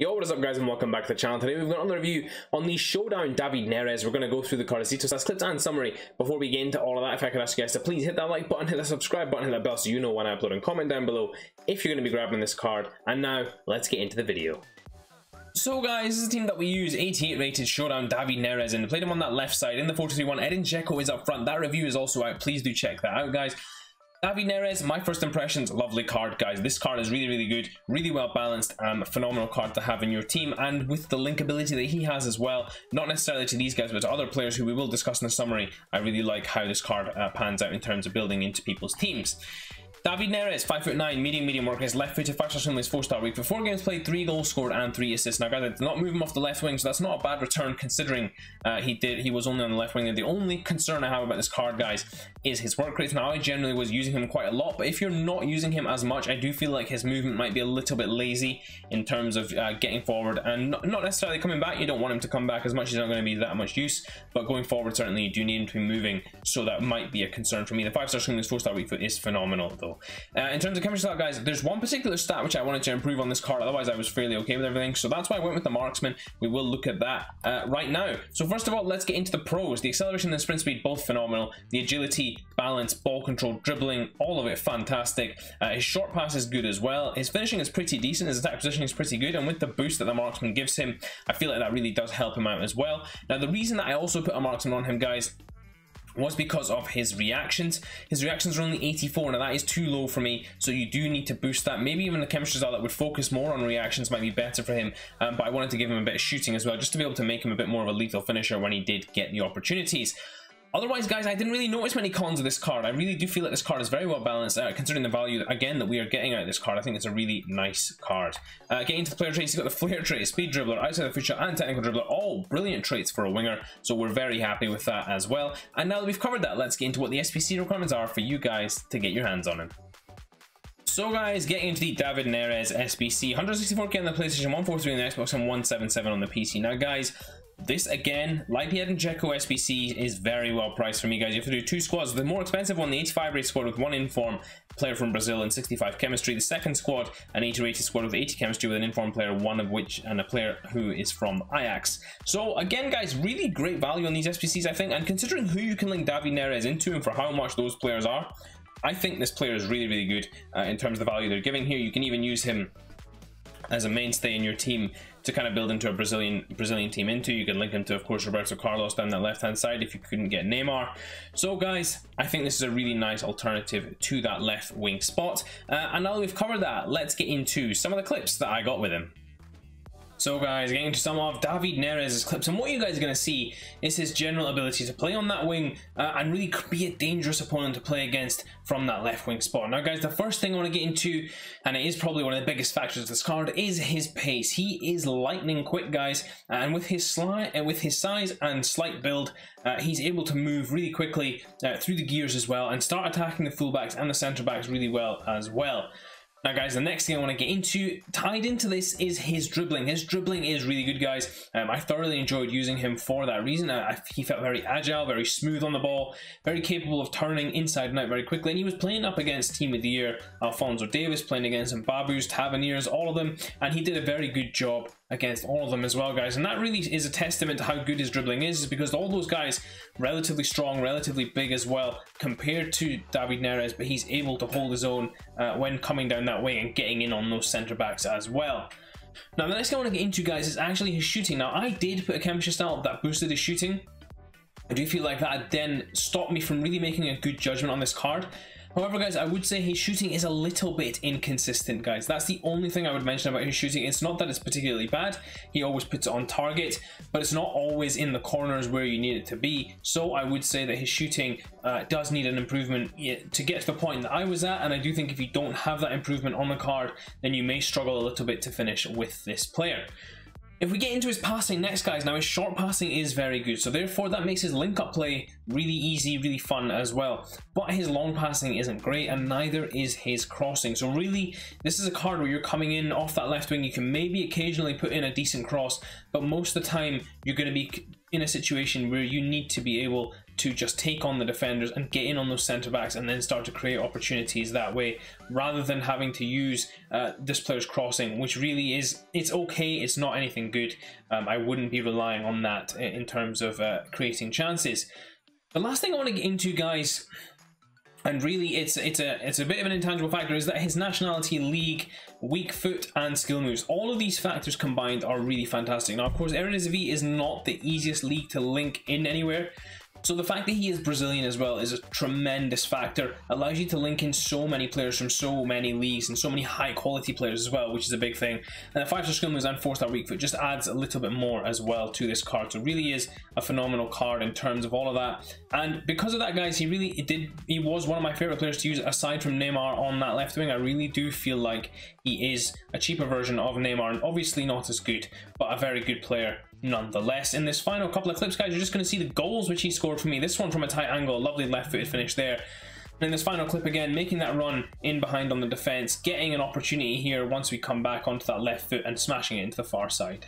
Yo, what is up guys, and welcome back to the channel. Today we've got another review on the Showdown Neres. We're going to go through the cards, details, clips and summary. Before we get into all of that, if I could ask you guys to please hit that like button, hit that subscribe button, hit that bell so you know when I upload, and comment down below if you're going to be grabbing this card. And now, let's get into the video. So guys, this is the team that we use, 88 rated Showdown Neres, and played him on that left side. In the 4-3-1, DZEKO is up front. That review is also out. Please do check that out, guys. Neres, my first impressions, lovely card, guys. This card is really good, really well balanced, phenomenal card to have in your team, and with the link ability that he has as well, not necessarily to these guys but to other players who we will discuss in the summary. I really like how this card pans out in terms of building into people's teams. Neres, 5'9", medium work rate, left-footed, 5-star swim, 4-star week. For 4 games played, 3 goals scored and 3 assists. Now guys, I did not move him off the left wing, so that's not a bad return considering he was only on the left wing. And the only concern I have about this card, guys, is his work rate. Now I generally was using him quite a lot, but if you're not using him as much, I do feel like his movement might be a little bit lazy in terms of getting forward and not necessarily coming back. You don't want him to come back as much, he's not going to be that much use, but going forward certainly you do need him to be moving, so that might be a concern for me. The 5-star swing, 4-star weak foot is phenomenal though. In terms of chemistry stat, guys, there's one particular stat which I wanted to improve on this card, otherwise I was fairly okay with everything, so that's why I went with the marksman. We will look at that right now. So first of all, let's get into the pros. The acceleration and the sprint speed, both phenomenal. The agility, balance, ball control, dribbling, all of it fantastic. His short pass is good as well. His finishing is pretty decent, his attack positioning is pretty good, and with the boost that the marksman gives him, I feel like that really does help him out as well. Now the reason that I also put a marksman on him, guys, was because of his reactions. His reactions are only 84. Now that is too low for me, so you do need to boost that. Maybe even the chemistry style that would focus more on reactions might be better for him, but I wanted to give him a bit of shooting as well, just to be able to make him a bit more of a lethal finisher when he did get the opportunities. Otherwise, guys, I didn't really notice many cons of this card. I really do feel that this card is very well balanced, considering the value, again, that we are getting out of this card. I think it's a really nice card. Getting into the player traits, you've got the flair trait, speed dribbler, outside the foot shot, and technical dribbler. All brilliant traits for a winger, so we're very happy with that as well. And now that we've covered that, let's get into what the SPC requirements are for you guys to get your hands on him. So guys, getting into the Neres SBC, 164k on the PlayStation, 143 on the Xbox, and 177 on the PC. Now guys, this again, like the DZEKO SBC, is very well priced for me, guys. You have to do 2 squads. The more expensive one, the 85 rated squad with 1 inform player from Brazil and 65 chemistry. The second squad, an 80 rated squad with 80 chemistry with an inform player, one of which and a player who is from Ajax. So again, guys, really great value on these SBCs, I think, and considering who you can link Neres into and for how much those players are, I think this player is really good in terms of the value they're giving here. You can even use him as a mainstay in your team to kind of build into a Brazilian team into. You can link him to, of course, Roberto Carlos down that left hand side if you couldn't get Neymar. So guys, I think this is a really nice alternative to that left wing spot. And now that we've covered that, let's get into some of the clips that I got with him. So guys, getting into some of Neres' clips, and what you guys are going to see is his general ability to play on that wing and really be a dangerous opponent to play against from that left wing spot. Now guys, the first thing I want to get into, and it is probably one of the biggest factors of this card, is his pace. He is lightning quick, guys, and with his size and slight build, he's able to move really quickly through the gears as well and start attacking the fullbacks and the centre backs really well as well. Now guys, the next thing I want to get into, tied into this, is his dribbling. His dribbling is really good, guys. I thoroughly enjoyed using him for that reason. He felt very agile, very smooth on the ball, very capable of turning inside and out very quickly. And he was playing up against Team of the Year Alphonso Davies, playing against Mbabus, Taverniers, all of them. And he did a very good job against all of them as well, guys. And that really is a testament to how good his dribbling is because all those guys, relatively strong, relatively big as well, compared to Neres, but he's able to hold his own when coming down that way and getting in on those centre backs as well. Now the next thing I want to get into, guys, is actually his shooting. Now I did put a chemistry style that boosted his shooting. I do feel like that then stopped me from really making a good judgment on this card. However, guys, I would say his shooting is a little bit inconsistent, guys. That's the only thing I would mention about his shooting. It's not that it's particularly bad. He always puts it on target, but it's not always in the corners where you need it to be. So I would say that his shooting does need an improvement to get to the point that I was at. And I do think if you don't have that improvement on the card, then you may struggle a little bit to finish with this player. If we get into his passing next, guys, now his short passing is very good, so therefore that makes his link-up play really easy, really fun as well. But his long passing isn't great, and neither is his crossing. So really, this is a card where you're coming in off that left wing. You can maybe occasionally put in a decent cross, but most of the time you're going to be in a situation where you need to be able to just take on the defenders and get in on those centre backs and then start to create opportunities that way, rather than having to use this player's crossing, which really is, it's okay, it's not anything good. I wouldn't be relying on that in terms of creating chances. The last thing I want to get into, guys, and really it's a bit of an intangible factor, is that his nationality, league, weak foot and skill moves, all of these factors combined are really fantastic. Now of course Eredivisie is not the easiest league to link in anywhere, so the fact that he is Brazilian as well is a tremendous factor. Allows you to link in so many players from so many leagues and so many high quality players as well, which is a big thing. And the 5-star skill moves and 4-star weak foot just adds a little bit more as well to this card. So it really is a phenomenal card in terms of all of that. And because of that, guys, he was one of my favorite players to use aside from Neymar on that left wing. I really do feel like he is a cheaper version of Neymar, and obviously not as good, but a very good player nonetheless. In this final couple of clips, guys, you're just going to see the goals which he scored for me. This one from a tight angle, lovely left-footed finish there. And in this final clip again, making that run in behind on the defense, getting an opportunity here once we come back onto that left foot and smashing it into the far side.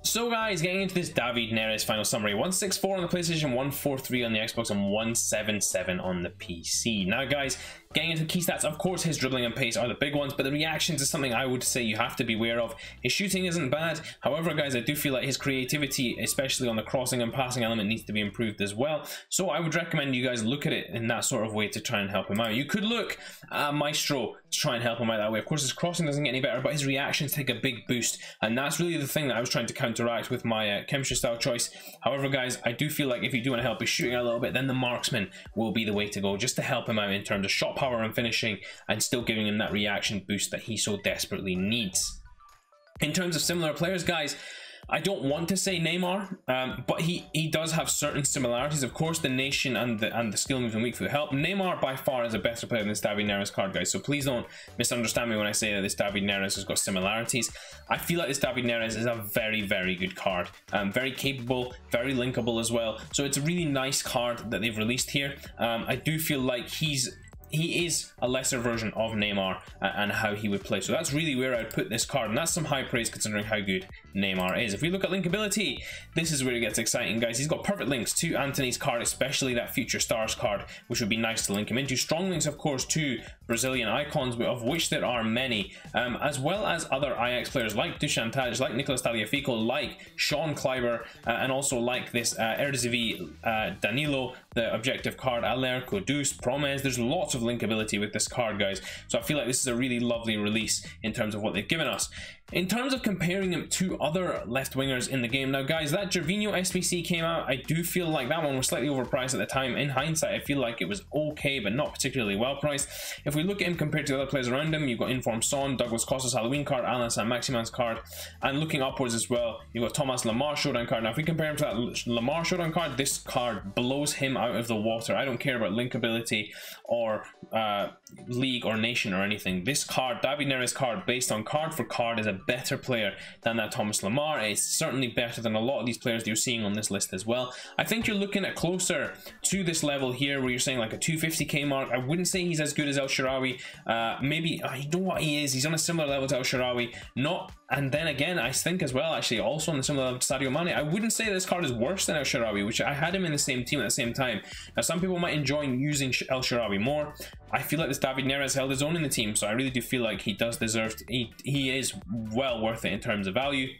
So guys, getting into this David Neres final summary: 164 on the PlayStation, 143 on the Xbox, and 177 on the PC. Now guys, getting into key stats, of course his dribbling and pace are the big ones, but the reactions is something I would say you have to be aware of. His shooting isn't bad, however guys, I do feel like his creativity, especially on the crossing and passing element, needs to be improved as well. So I would recommend you guys look at it in that sort of way to try and help him out. You could look at Maestro to try and help him out that way. Of course his crossing doesn't get any better, but his reactions take a big boost, and that's really the thing that I was trying to counteract with my chemistry style choice. However guys, I do feel like if you do want to help his shooting a little bit, then the marksman will be the way to go, just to help him out in terms of shot power and finishing, and still giving him that reaction boost that he so desperately needs. In terms of similar players, guys, I don't want to say Neymar, but he does have certain similarities. Of course, the nation and the skill moves and weak foot help. Neymar by far is a better player than this David Neres card, guys. So please don't misunderstand me when I say that this David Neres has got similarities. I feel like this David Neres is a very, very good card. Very capable, very linkable as well. So it's a really nice card that they've released here. I do feel like he is a lesser version of Neymar and how he would play. So that's really where I'd put this card, and that's some high praise considering how good Neymar is. If we look at linkability, this is where it gets exciting, guys. He's got perfect links to Antony's card, especially that Future Stars card, which would be nice to link him into. Strong links, of course, to Brazilian icons, of which there are many, as well as other Ajax players like Dusan Tadic, like Nicolas Tagliafico, like Sean Kleiber, and also like this Eredivisie Danilo, the objective card, Aller, Kudus, Promes. There's lots of linkability with this card, guys. So I feel like this is a really lovely release in terms of what they've given us. In terms of comparing him to other left wingers in the game, now guys, that Gervinho SBC came out. I do feel like that one was slightly overpriced at the time. In hindsight, I feel like it was okay, but not particularly well priced. If we look at him compared to the other players around him, you've got Inform Son, Douglas Costa's Halloween card, Alan Saint-Maximin's card, and looking upwards as well, you've got Thomas Lemar Showdown card. Now if we compare him to that Lemar Showdown card, this card blows him out of the water. I don't care about linkability or league or nation or anything. This card, David Neres card, based on card for card, is a better player than that Thomas Lemar. It's certainly better than a lot of these players that you're seeing on this list as well. I think you're looking at closer to this level here where you're saying like a 250k mark. I wouldn't say he's as good as El Shaarawy. Maybe, I know what he is. He's on a similar level to El Shaarawy. Not, and then again, I think as well, actually, also on the similar level to Sadio Mane. I wouldn't say this card is worse than El Shaarawy, which I had him in the same team at the same time. Now, some people might enjoy using El Shaarawy more. I feel like this David Neres held his own in the team, so I really do feel like he does deserve to, he is well worth it in terms of value.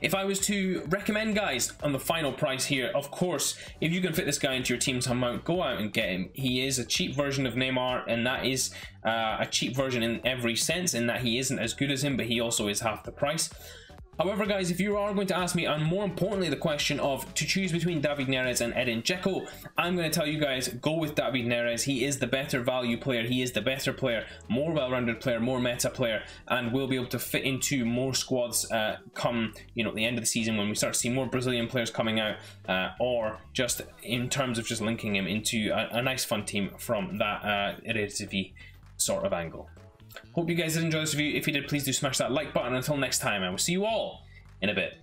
If I was to recommend, guys, on the final price here, of course, if you can fit this guy into your team somehow, go out and get him. He is a cheap version of Neymar, and that is a cheap version in every sense, in that he isn't as good as him, but he also is half the price. However, guys, if you are going to ask me, and more importantly, the question of to choose between David Neres and DZEKO, I'm going to tell you guys, go with David Neres. He is the better value player. He is the better player, more well-rounded player, more meta player, and will be able to fit into more squads come, you know, the end of the season when we start to see more Brazilian players coming out, or just in terms of just linking him into a nice fun team from that Eredivisie sort of angle. Hope you guys did enjoy this review. If you did, please do smash that like button. Until next time, I will see you all in a bit.